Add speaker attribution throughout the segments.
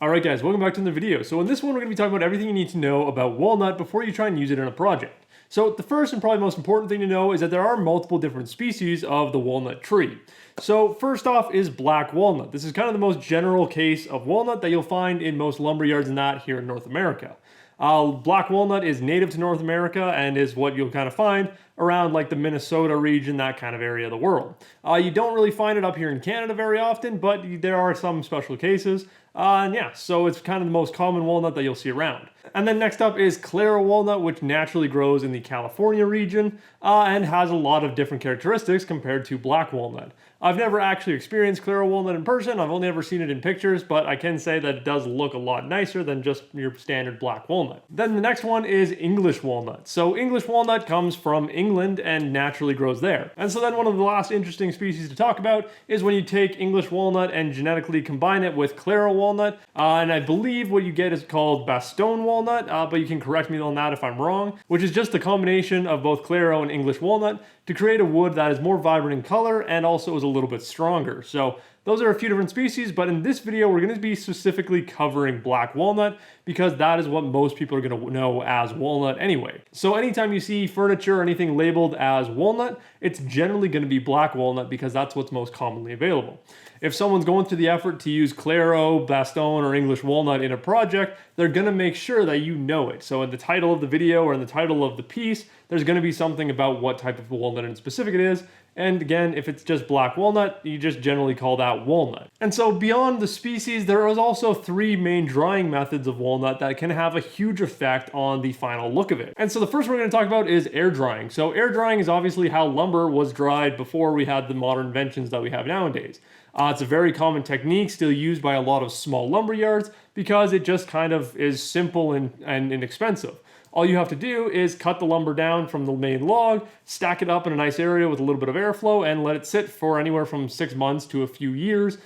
Speaker 1: Alright guys, welcome back to the video. So in this one we're going to be talking about everything you need to know about walnut before you try and use it in a project. So the first and probably most important thing to know is that there are multiple different species of the walnut tree. So first off is black walnut. This is kind of the most general case of walnut that you'll find in most lumber yards and that here in North America. Black walnut is native to North America and is what you'll kind of find around like the Minnesota region, that kind of area of the world. You don't really find it up here in Canada very often, but there are some special cases. And yeah, so it's kind of the most common walnut that you'll see around. And then next up is Clara Walnut, which naturally grows in the California region and has a lot of different characteristics compared to black walnut. I've never actually experienced Clara Walnut in person. I've only ever seen it in pictures, but I can say that it does look a lot nicer than just your standard black walnut. Then the next one is English walnut. So English walnut comes from England and naturally grows there. And so then one of the last interesting species to talk about is when you take English walnut and genetically combine it with Clara walnut. And I believe what you get is called Bastogne walnut, but you can correct me on that if I'm wrong, which is just a combination of both Clara and English walnut to create a wood that is more vibrant in color and also is a little bit stronger. So those are a few different species, but in this video we're going to be specifically covering black walnut because that is what most people are going to know as walnut anyway. So anytime you see furniture or anything labeled as walnut, it's generally going to be black walnut because that's what's most commonly available. If someone's going through the effort to use Claro, Bastogne, or English walnut in a project, they're going to make sure that you know it. So in the title of the video or in the title of the piece, there's going to be something about what type of walnut in specific it is. And again, if it's just black walnut, you just generally call that walnut. And so beyond the species, there is also three main drying methods of walnut that can have a huge effect on the final look of it. And so the first one we're going to talk about is air drying. So air drying is obviously how lumber was dried before we had the modern inventions that we have nowadays. It's a very common technique still used by a lot of small lumber yards because it just kind of is simple and inexpensive. All you have to do is cut the lumber down from the main log, stack it up in a nice area with a little bit of airflow, and let it sit for anywhere from 6 months to a few years,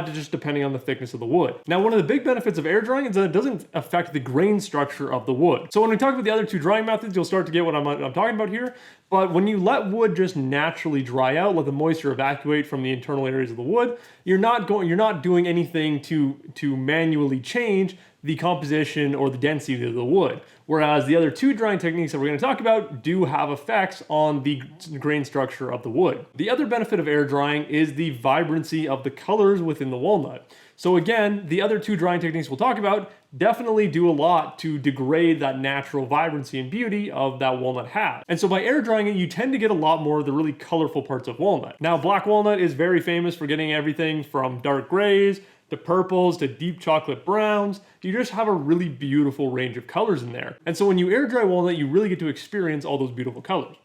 Speaker 1: just depending on the thickness of the wood. Now, one of the big benefits of air drying is that it doesn't affect the grain structure of the wood. So when we talk about the other two drying methods, you'll start to get what I'm talking about here. But when you let wood just naturally dry out, let the moisture evacuate from the internal areas of the wood, you're not doing anything to manually change the composition or the density of the wood. Whereas the other two drying techniques that we're going to talk about do have effects on the grain structure of the wood. The other benefit of air drying is the vibrancy of the colors within the walnut. So again, the other two drying techniques we'll talk about definitely do a lot to degrade that natural vibrancy and beauty of that walnut has. And so by air drying it, you tend to get a lot more of the really colorful parts of walnut. Now, black walnut is very famous for getting everything from dark grays to purples to deep chocolate browns. You just have a really beautiful range of colors in there. And so when you air dry walnut, you really get to experience all those beautiful colors.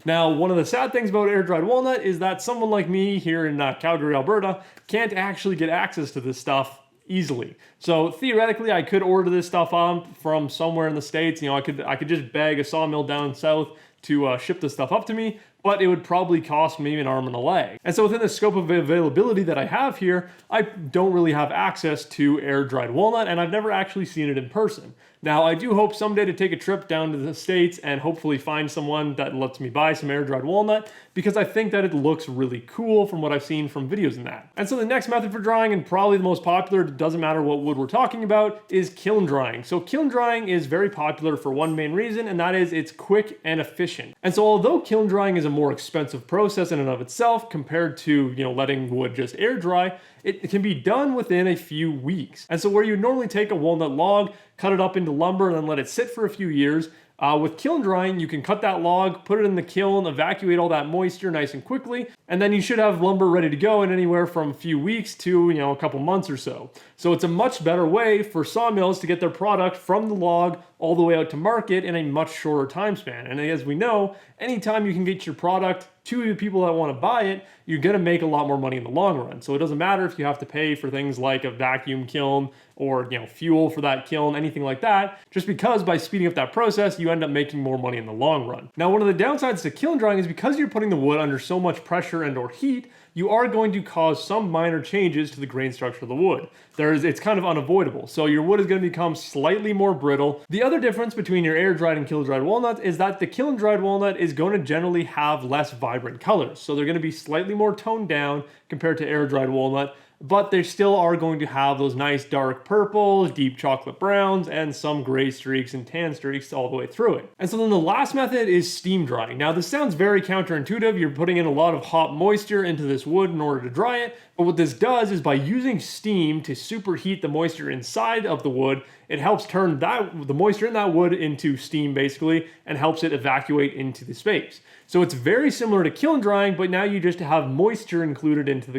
Speaker 1: Now, one of the sad things about air-dried walnut is that someone like me here in Calgary, Alberta, can't actually get access to this stuff easily. So theoretically, I could order this stuff from somewhere in the States. You know, I could just beg a sawmill down south to ship this stuff up to me, but it would probably cost me an arm and a leg. And so within the scope of availability that I have here, I don't really have access to air-dried walnut, and I've never actually seen it in person. Now, I do hope someday to take a trip down to the States and hopefully find someone that lets me buy some air-dried walnut because I think that it looks really cool from what I've seen from videos in that. And so the next method for drying, and probably the most popular, it doesn't matter what wood we're talking about, is kiln drying. So kiln drying is very popular for one main reason, and that is it's quick and efficient. And so although kiln drying is a more expensive process in and of itself compared to, letting wood just air dry, it can be done within a few weeks. And so where you normally take a walnut log, cut it up into lumber, and then let it sit for a few years, with kiln drying, you can cut that log, put it in the kiln, evacuate all that moisture nice and quickly, and then you should have lumber ready to go in anywhere from a few weeks to, a couple months or so. So it's a much better way for sawmills to get their product from the log all the way out to market in a much shorter time span. And as we know, anytime you can get your product to the people that want to buy it, you're going to make a lot more money in the long run. So it doesn't matter if you have to pay for things like a vacuum kiln or fuel for that kiln, anything like that, just because by speeding up that process, you end up making more money in the long run. Now, one of the downsides to kiln drying is because you're putting the wood under so much pressure and or heat, you are going to cause some minor changes to the grain structure of the wood. It's kind of unavoidable. So your wood is going to become slightly more brittle. The other difference between your air-dried and kiln-dried walnut is that the kiln-dried walnut is going to generally have less vibrant colors. So they're going to be slightly more toned down compared to air-dried walnut. but they still are going to have those nice dark purples, deep chocolate browns, and some gray streaks and tan streaks all the way through it. And so then the last method is steam drying. Now this sounds very counterintuitive. You're putting in a lot of hot moisture into this wood in order to dry it, but what this does is by using steam to superheat the moisture inside of the wood, it helps turn the moisture in that wood into steam basically, and helps it evacuate into the space. So it's very similar to kiln drying, but now you just have moisture included into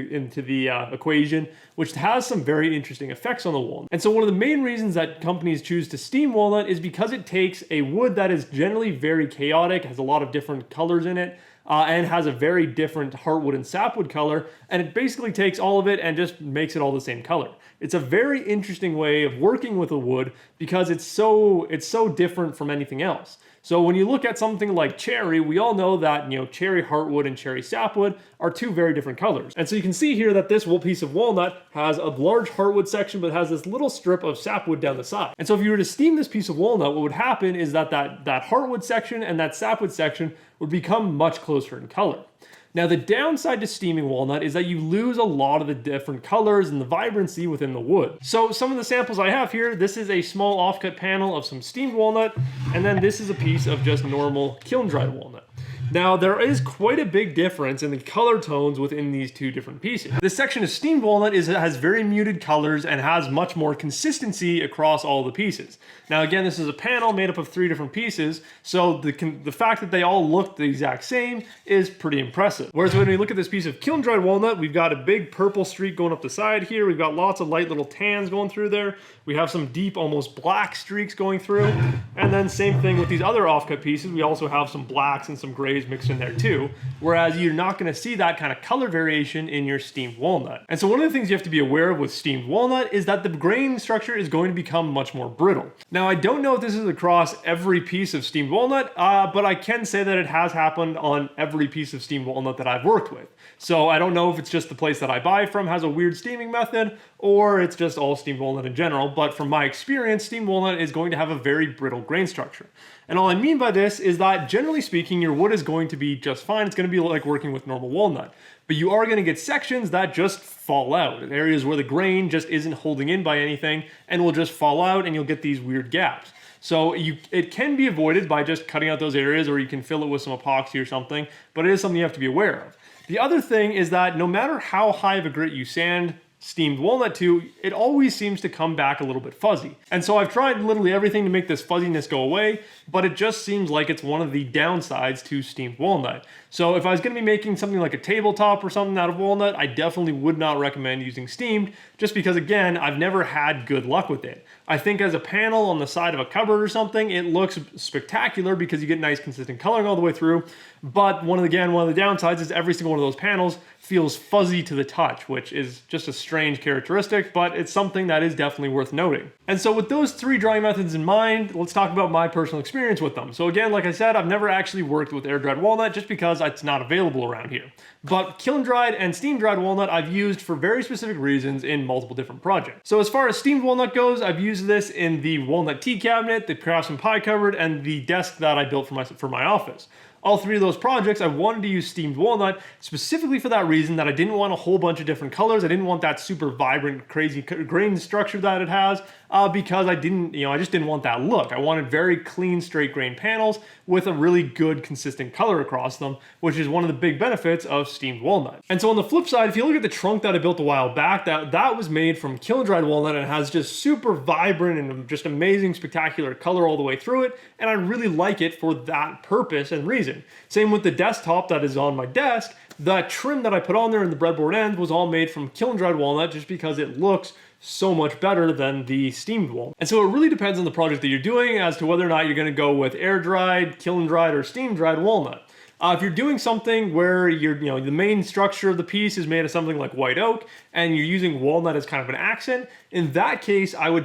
Speaker 1: the equation, which has some very interesting effects on the walnut. And so one of the main reasons that companies choose to steam walnut is because it takes a wood that is generally very chaotic, has a lot of different colors in it, and has a very different heartwood and sapwood color, and it basically takes all of it and just makes it all the same color. It's a very interesting way of working with a wood because it's so different from anything else. So when you look at something like cherry, we all know that, cherry heartwood and cherry sapwood are two very different colors. And so you can see here that this piece of walnut has a large heartwood section, but has this little strip of sapwood down the side. And so if you were to steam this piece of walnut, what would happen is that heartwood section and that sapwood section would become much closer in color. Now the downside to steaming walnut is that you lose a lot of the different colors and the vibrancy within the wood. So some of the samples I have here, this is a small offcut panel of some steamed walnut, and then this is a piece of just normal kiln dried walnut. Now there is quite a big difference in the color tones within these two different pieces. This section of steamed walnut has very muted colors and has much more consistency across all the pieces. Now again, this is a panel made up of 3 different pieces, so the fact that they all look the exact same is pretty impressive. Whereas when we look at this piece of kiln dried walnut, we've got a big purple streak going up the side here, we've got lots of light little tans going through there, we have some deep almost black streaks going through, and then same thing with these other offcut pieces, we also have some blacks and some grays mixed in there too, whereas you're not going to see that kind of color variation in your steamed walnut. And so one of the things you have to be aware of with steamed walnut is that the grain structure is going to become much more brittle. Now I don't know if this is across every piece of steamed walnut, but I can say that it has happened on every piece of steamed walnut that I've worked with. So I don't know if it's just the place that I buy from has a weird steaming method, or it's just all steamed walnut in general, but from my experience, steamed walnut is going to have a very brittle grain structure. And all I mean by this is that generally speaking, your wood is going to be just fine. It's going to be like working with normal walnut, but you are going to get sections that just fall out, areas where the grain just isn't holding in by anything and will just fall out, and you'll get these weird gaps. So it can be avoided by just cutting out those areas, or you can fill it with some epoxy or something, but it is something you have to be aware of. The other thing is that no matter how high of a grit you sand steamed walnut to, it always seems to come back a little bit fuzzy. And so I've tried literally everything to make this fuzziness go away, but it just seems like it's one of the downsides to steamed walnut. So if I was going to be making something like a tabletop or something out of walnut, I definitely would not recommend using steamed, just because again, I've never had good luck with it. I think as a panel on the side of a cupboard or something, it looks spectacular because you get nice consistent coloring all the way through. But one of the downsides is every single one of those panels feels fuzzy to the touch, which is just a strange characteristic, but it's something that is definitely worth noting. And so with those 3 drying methods in mind, let's talk about my personal experience with them. So again, like I said, I've never actually worked with air dried walnut just because it's not available around here. But kiln dried and steam dried walnut I've used for very specific reasons in multiple different projects. So as far as steamed walnut goes, I've used this in the walnut tea cabinet, the craftsman pie cupboard, and the desk that I built for my office. All 3 of those projects, I wanted to use steamed walnut specifically for that reason, that I didn't want a whole bunch of different colors. I didn't want that super vibrant, crazy grain structure that it has, because I just didn't want that look. I wanted very clean, straight grain panels with a really good, consistent color across them, which is one of the big benefits of steamed walnut. And so on the flip side, if you look at the trunk that I built a while back, that was made from kiln dried walnut and has just super vibrant and just amazing, spectacular color all the way through it. And I really like it for that purpose and reason. Same with the desktop that is on my desk. The trim that I put on there in the breadboard end was all made from kiln dried walnut just because it looks so much better than the steamed walnut. And so it really depends on the project that you're doing as to whether or not you're going to go with air dried, kiln dried, or steam dried walnut. If you're doing something where the main structure of the piece is made of something like white oak and you're using walnut as kind of an accent, in that case, I would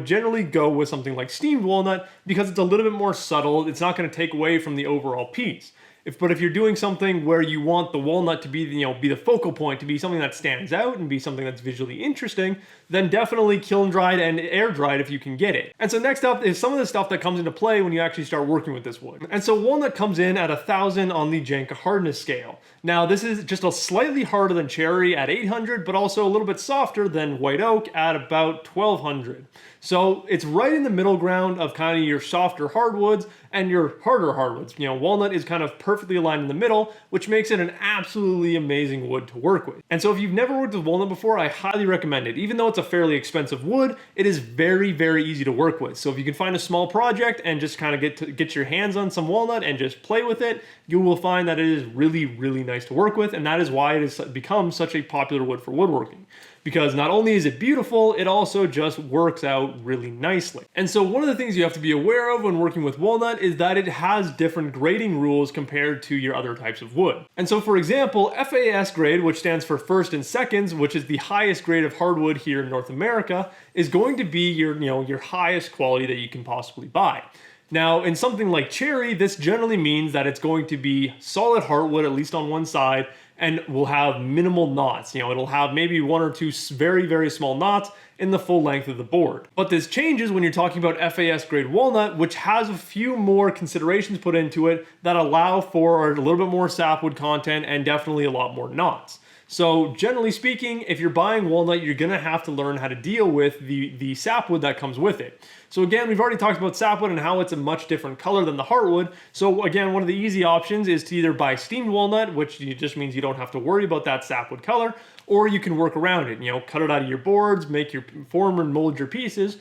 Speaker 1: generally go with something like steamed walnut because it's a little bit more subtle. It's not going to take away from the overall piece. But if you're doing something where you want the walnut to be, be the focal point, to be something that stands out and be something that's visually interesting, then definitely kiln dried and air dried if you can get it. And so next up is some of the stuff that comes into play when you actually start working with this wood. And so walnut comes in at 1,000 on the Janka hardness scale. Now this is just a slightly harder than cherry at 800, but also a little bit softer than white oak at about 1,200. So it's right in the middle ground of kind of your softer hardwoods and your harder hardwoods. Walnut is kind of perfectly aligned in the middle, which makes it an absolutely amazing wood to work with. And so if you've never worked with walnut before, I highly recommend it. Even though it's a fairly expensive wood, it is very, very easy to work with. So if you can find a small project and just kind of get your hands on some walnut and just play with it, you will find that it is really, really nice to work with. And that is why it has become such a popular wood for woodworking. Because not only is it beautiful, it also just works out really nicely. And so one of the things you have to be aware of when working with walnut is that it has different grading rules compared to your other types of wood. And so for example, FAS grade, which stands for first and seconds, which is the highest grade of hardwood here in North America, is going to be your highest quality that you can possibly buy. Now, in something like cherry, this generally means that it's going to be solid heartwood, at least on one side, and will have minimal knots. It'll have maybe one or two very, very small knots in the full length of the board. But this changes when you're talking about FAS grade walnut, which has a few more considerations put into it that allow for a little bit more sapwood content and definitely a lot more knots. So generally speaking, if you're buying walnut, you're gonna have to learn how to deal with the sapwood that comes with it. So again, we've already talked about sapwood and how it's a much different color than the heartwood. So again, one of the easy options is to either buy steamed walnut, which just means you don't have to worry about that sapwood color, or you can work around it, cut it out of your boards, make your form and mold your pieces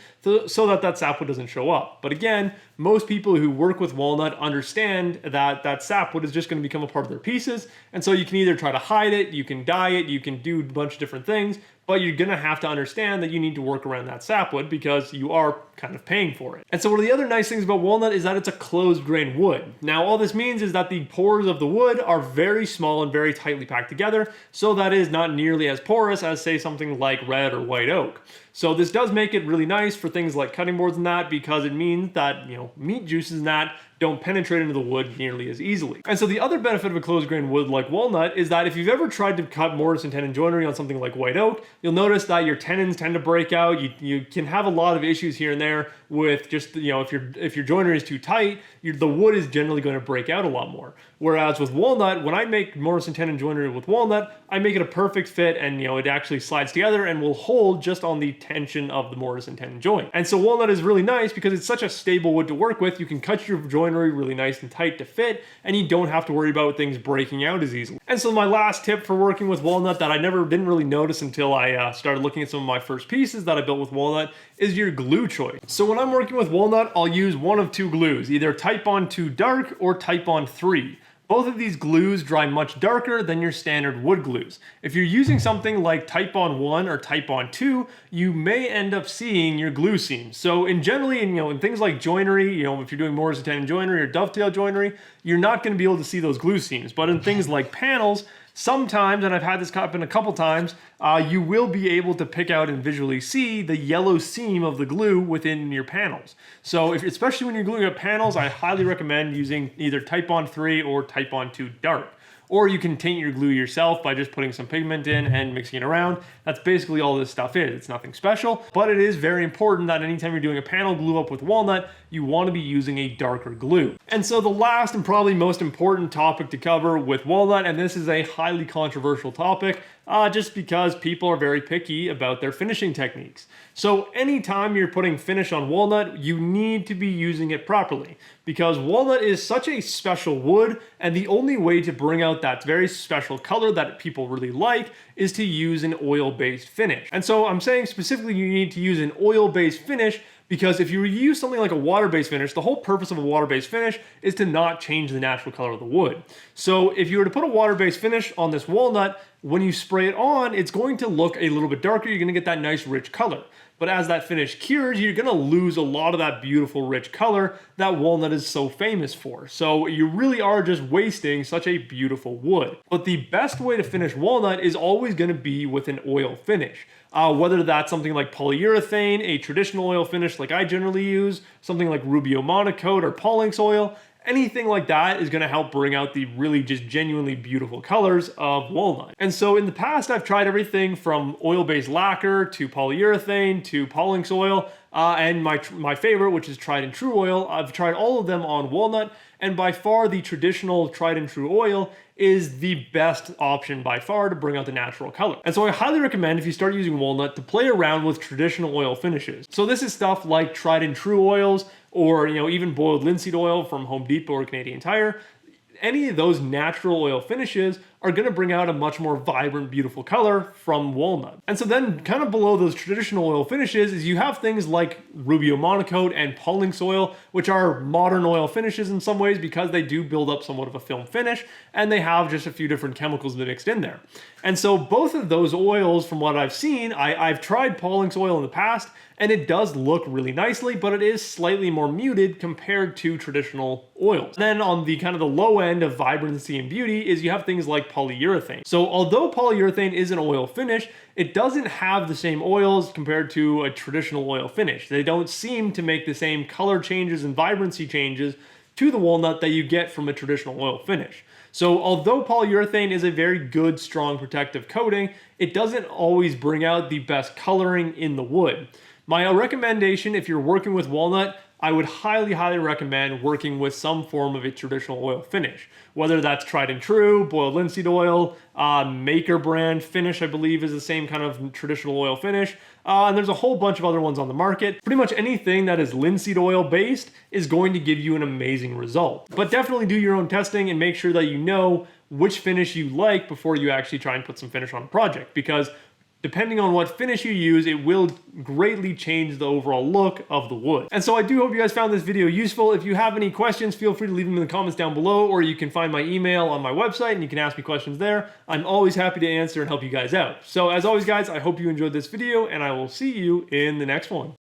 Speaker 1: so that sapwood doesn't show up. But again, most people who work with walnut understand that sapwood is just going to become a part of their pieces. And so you can either try to hide it, you can dye it, you can do a bunch of different things, but you're gonna have to understand that you need to work around that sapwood because you are kind of paying for it. And so one of the other nice things about walnut is that it's a closed grain wood. Now all this means is that the pores of the wood are very small and very tightly packed together, so that is not nearly as porous as say something like red or white oak. So this does make it really nice for things like cutting boards and that, because it means that meat juices and that don't penetrate into the wood nearly as easily. And so the other benefit of a closed grain wood like walnut is that if you've ever tried to cut mortise and tenon joinery on something like white oak, you'll notice that your tenons tend to break out. You can have a lot of issues here and there with just, if your joinery is too tight, the wood is generally going to break out a lot more. Whereas with walnut, when I make mortise and tenon joinery with walnut, I make it a perfect fit, and it actually slides together and will hold just on the tension of the mortise and tenon joint. And so walnut is really nice because it's such a stable wood to work with. You can cut your joinery really nice and tight to fit, and you don't have to worry about things breaking out as easily. And so my last tip for working with walnut that I didn't really notice until I started looking at some of my first pieces that I built with walnut is your glue choice. So when I'm working with walnut, I'll use one of two glues, either Titebond 2 Dark or Titebond 3. Both of these glues dry much darker than your standard wood glues. If you're using something like Titebond 1 or Titebond 2, you may end up seeing your glue seams. So in things like joinery, if you're doing mortise and tenon joinery or dovetail joinery, you're not going to be able to see those glue seams. But in things like panels, sometimes, and I've had this happen a couple times, you will be able to pick out and visually see the yellow seam of the glue within your panels. So especially when you're gluing up panels, I highly recommend using either Titebond 3 or Titebond 2 Dark. Or you can taint your glue yourself by just putting some pigment in and mixing it around. That's basically all this stuff is. It's nothing special, but it is very important that anytime you're doing a panel glue up with walnut, you want to be using a darker glue. And so the last and probably most important topic to cover with walnut, and this is a highly controversial topic, just because people are very picky about their finishing techniques. So anytime you're putting finish on walnut, you need to be using it properly, because walnut is such a special wood, and the only way to bring out that very special color that people really like is to use an oil-based finish. And so I'm saying specifically you need to use an oil-based finish, because if you use something like a water-based finish, the whole purpose of a water-based finish is to not change the natural color of the wood. So if you were to put a water-based finish on this walnut, when you spray it on, it's going to look a little bit darker. You're going to get that nice rich color. But as that finish cures, you're going to lose a lot of that beautiful rich color that walnut is so famous for. So you really are just wasting such a beautiful wood. But the best way to finish walnut is always going to be with an oil finish. Whether that's something like polyurethane, a traditional oil finish like I generally use, something like Rubio Monocoat or Paulink's oil, anything like that is going to help bring out the really just genuinely beautiful colors of walnut. And so in the past, I've tried everything from oil-based lacquer to polyurethane to Pollux oil, and my favorite, which is tried and true oil. I've tried all of them on walnut, and by far the traditional tried and true oil is the best option by far to bring out the natural color. And so I highly recommend, if you start using walnut, to play around with traditional oil finishes. So this is stuff like tried and true oils, or even boiled linseed oil from Home Depot or Canadian Tire. Any of those natural oil finishes are going to bring out a much more vibrant, beautiful color from walnut. And so then kind of below those traditional oil finishes is you have things like Rubio Monocoat and Pollux oil, which are modern oil finishes in some ways because they do build up somewhat of a film finish and they have just a few different chemicals mixed in there. And so both of those oils, from what I've seen, I've tried Pollux oil in the past and it does look really nicely, but it is slightly more muted compared to traditional oils. Then on the kind of the low end of vibrancy and beauty is you have things like polyurethane. So although polyurethane is an oil finish, it doesn't have the same oils compared to a traditional oil finish. They don't seem to make the same color changes and vibrancy changes to the walnut that you get from a traditional oil finish. So although polyurethane is a very good, strong protective coating, it doesn't always bring out the best coloring in the wood. My recommendation, if you're working with walnut, I would highly, highly recommend working with some form of a traditional oil finish. Whether that's tried and true, boiled linseed oil, Maker brand finish, I believe is the same kind of traditional oil finish. And there's a whole bunch of other ones on the market. Pretty much anything that is linseed oil based is going to give you an amazing result. But definitely do your own testing and make sure that you know which finish you like before you actually try and put some finish on a project, because depending on what finish you use, it will greatly change the overall look of the wood. And so I do hope you guys found this video useful. If you have any questions, feel free to leave them in the comments down below, or you can find my email on my website and you can ask me questions there. I'm always happy to answer and help you guys out. So as always, guys, I hope you enjoyed this video and I will see you in the next one.